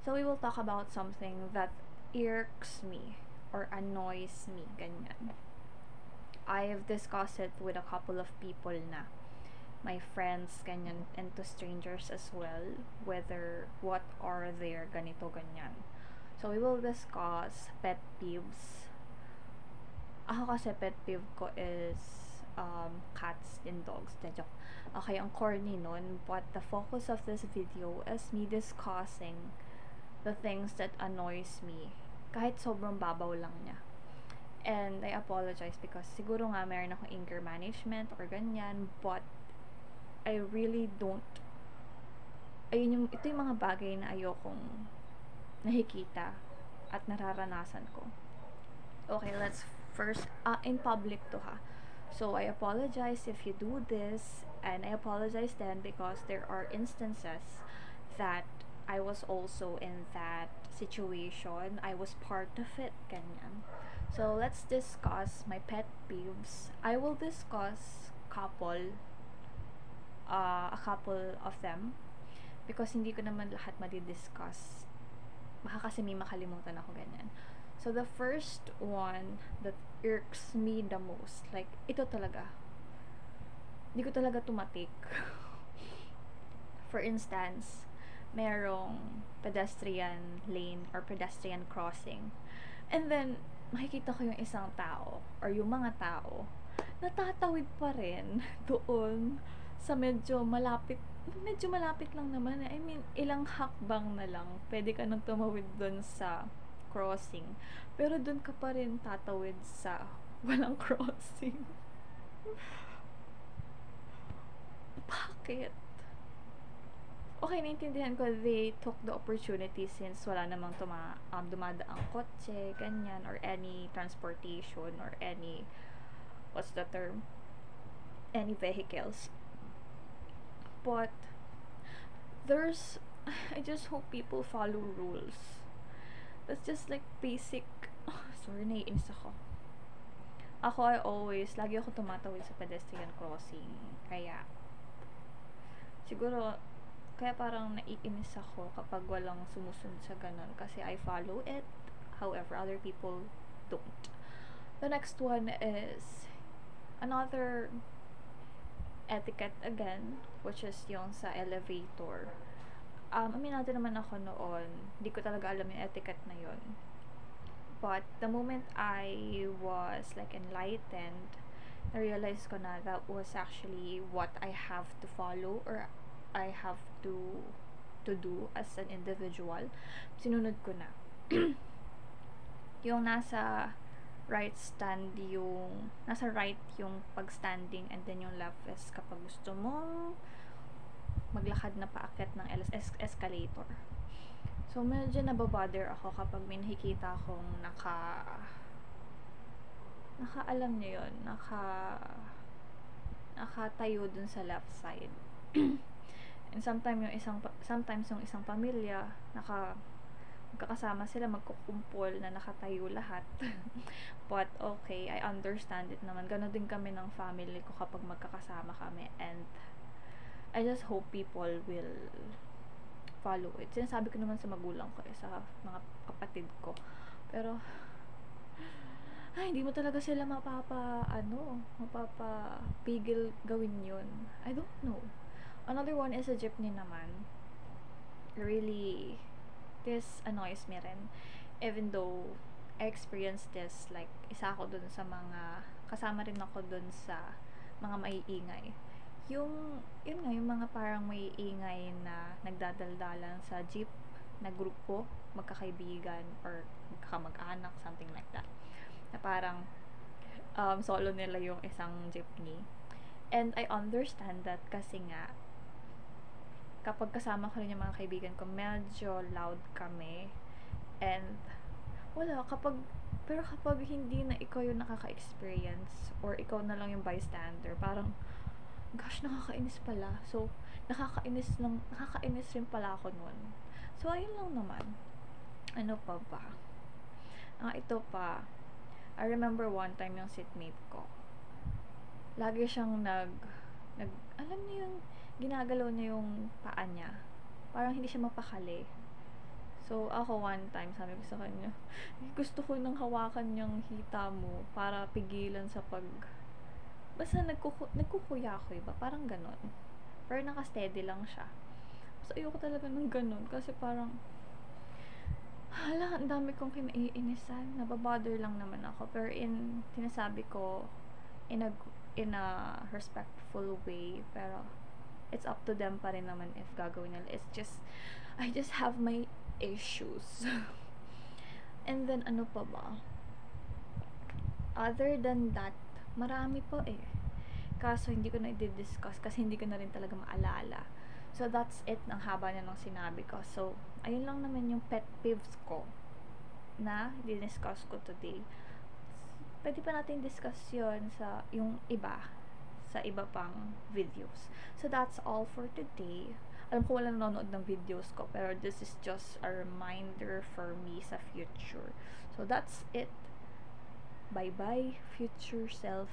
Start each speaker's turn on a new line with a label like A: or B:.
A: So we will talk about something that irks me or annoys me, ganyan. I've discussed it with a couple of people na. My friends, ganyan, and to strangers as well, whether what are their ganito, ganyan. So we will discuss pet peeves. Ako kasi pet peeve ko is cats and dogs. Joke. Okay, ang corny nun, but the focus of this video is me discussing the things that annoys me kahit sobrang babaw lang niya. And I apologize because siguro nga meron akong anger management or ganyan, but I really don't, ito yung mga bagay na ayokong nakikita at nararanasan ko. Okay, let's first, in public to ha. So I apologize if you do this, and I apologize then because there are instances that I was also in that situation. I was part of it, ganyan. So let's discuss my pet peeves. I will discuss a couple of them because hindi ko naman lahat madi-discuss. Baka kasi may makalimutan ako, ganyan. So the first one that irks me the most, like ito talaga, hindi ko talaga tumatik. For instance, merong pedestrian lane or pedestrian crossing, and then makikita ko yung isang tao or yung mga tao natatawid pa rin doon sa medyo malapit lang naman. I mean, ilang hakbang na lang pwede ka nang tumawid doon sa crossing, pero doon ka pa rin tatawid sa walang crossing. Bakit? Okay, naintindihan ko, they took the opportunity since wala namang dumadaang kotse, ganyan, or any transportation, or any, what's the term? Any vehicles. But, I just hope people follow rules. That's just like basic, sorry, naiinis ako. Lagi ako tumatawid sa pedestrian crossing, kaya parang naiinis ako kapag walang sumusunod sa ganun kasi I follow it, however other people don't. The next one is another etiquette again, which is yung sa elevator. Aminado naman ako noon, hindi ko talaga alam yung etiquette na yun. But the moment I was like enlightened, na-realize ko na that was actually what I have to follow or I have to do as an individual. Sinunod ko na. Yung nasa right yung pag-standing, and then yung left is kapag gusto mo maglakad na paakyat ng escalator. So medyo nababother ako kapag may nakikita akong alam niyo yun, nakatayo dun sa left side. And sometimes yung isang pamilya magkakasama sila, magkukumpol na nakatayo lahat. But okay, I understand it naman. Ganon din kami ng family ko kapag magkakasama kami, and I just hope people will follow it. Sinasabi ko naman sa magulang ko, sa mga kapatid ko. Pero hindi mo talaga sila mapapigil gawin yun. I don't know. Another one is a jeepney naman. Really, this annoys me rin. Even though I experienced this, like, isa ako dun sa kasama rin ako dun sa mga maiingay. Yun nga, yung mga parang maiingay na nagdadaldalan sa jeep na grupo, magkakaibigan, or magkakamag-anak, something like that. Na parang solo nila yung isang jeepney. And I understand that kasi nga kapag kasama ko rin yung mga kaibigan ko, medyo loud kami. And pero kapag hindi na ikaw yung nakaka-experience or ikaw na lang yung bystander, parang gosh, nakakainis pala. So nakakainis rin pala ako nun. So ayun lang naman. Ano pa ba? Ito pa, I remember one time yung seatmate ko, lagi siyang alam niyo yung ginagalaw niya yung paa niya, parang hindi siya mapakali. So, ako one time, sabi ko sa kanya, gusto ko nang hawakan yung hita mo para pigilan sa basta nagkukuya-kuy ba? Parang ganon. Pero naka-steady lang siya. So, ayoko talaga ng ganon. Kasi parang, hala, ang dami kong kinaiinisan. Nababother lang naman ako. Pero sinasabi ko, in a, in a respectful way. Pero, it's up to them pa rin naman if gagawin nila. It's just, I just have my issues. And then, ano pa ba? Other than that, marami po eh. Kaso, hindi ko na i-discuss kasi hindi ko na rin talaga maalala. So, that's it. Ang haba niya ng sinabi ko. So, ayun lang naman yung pet peeves ko na di-discuss ko today. Pwede pa natin discuss yun sa yung iba, sa iba pang videos. So, that's all for today. Alam ko wala nanonood ng videos ko, pero this is just a reminder for me sa future. So, that's it. Bye-bye, future self.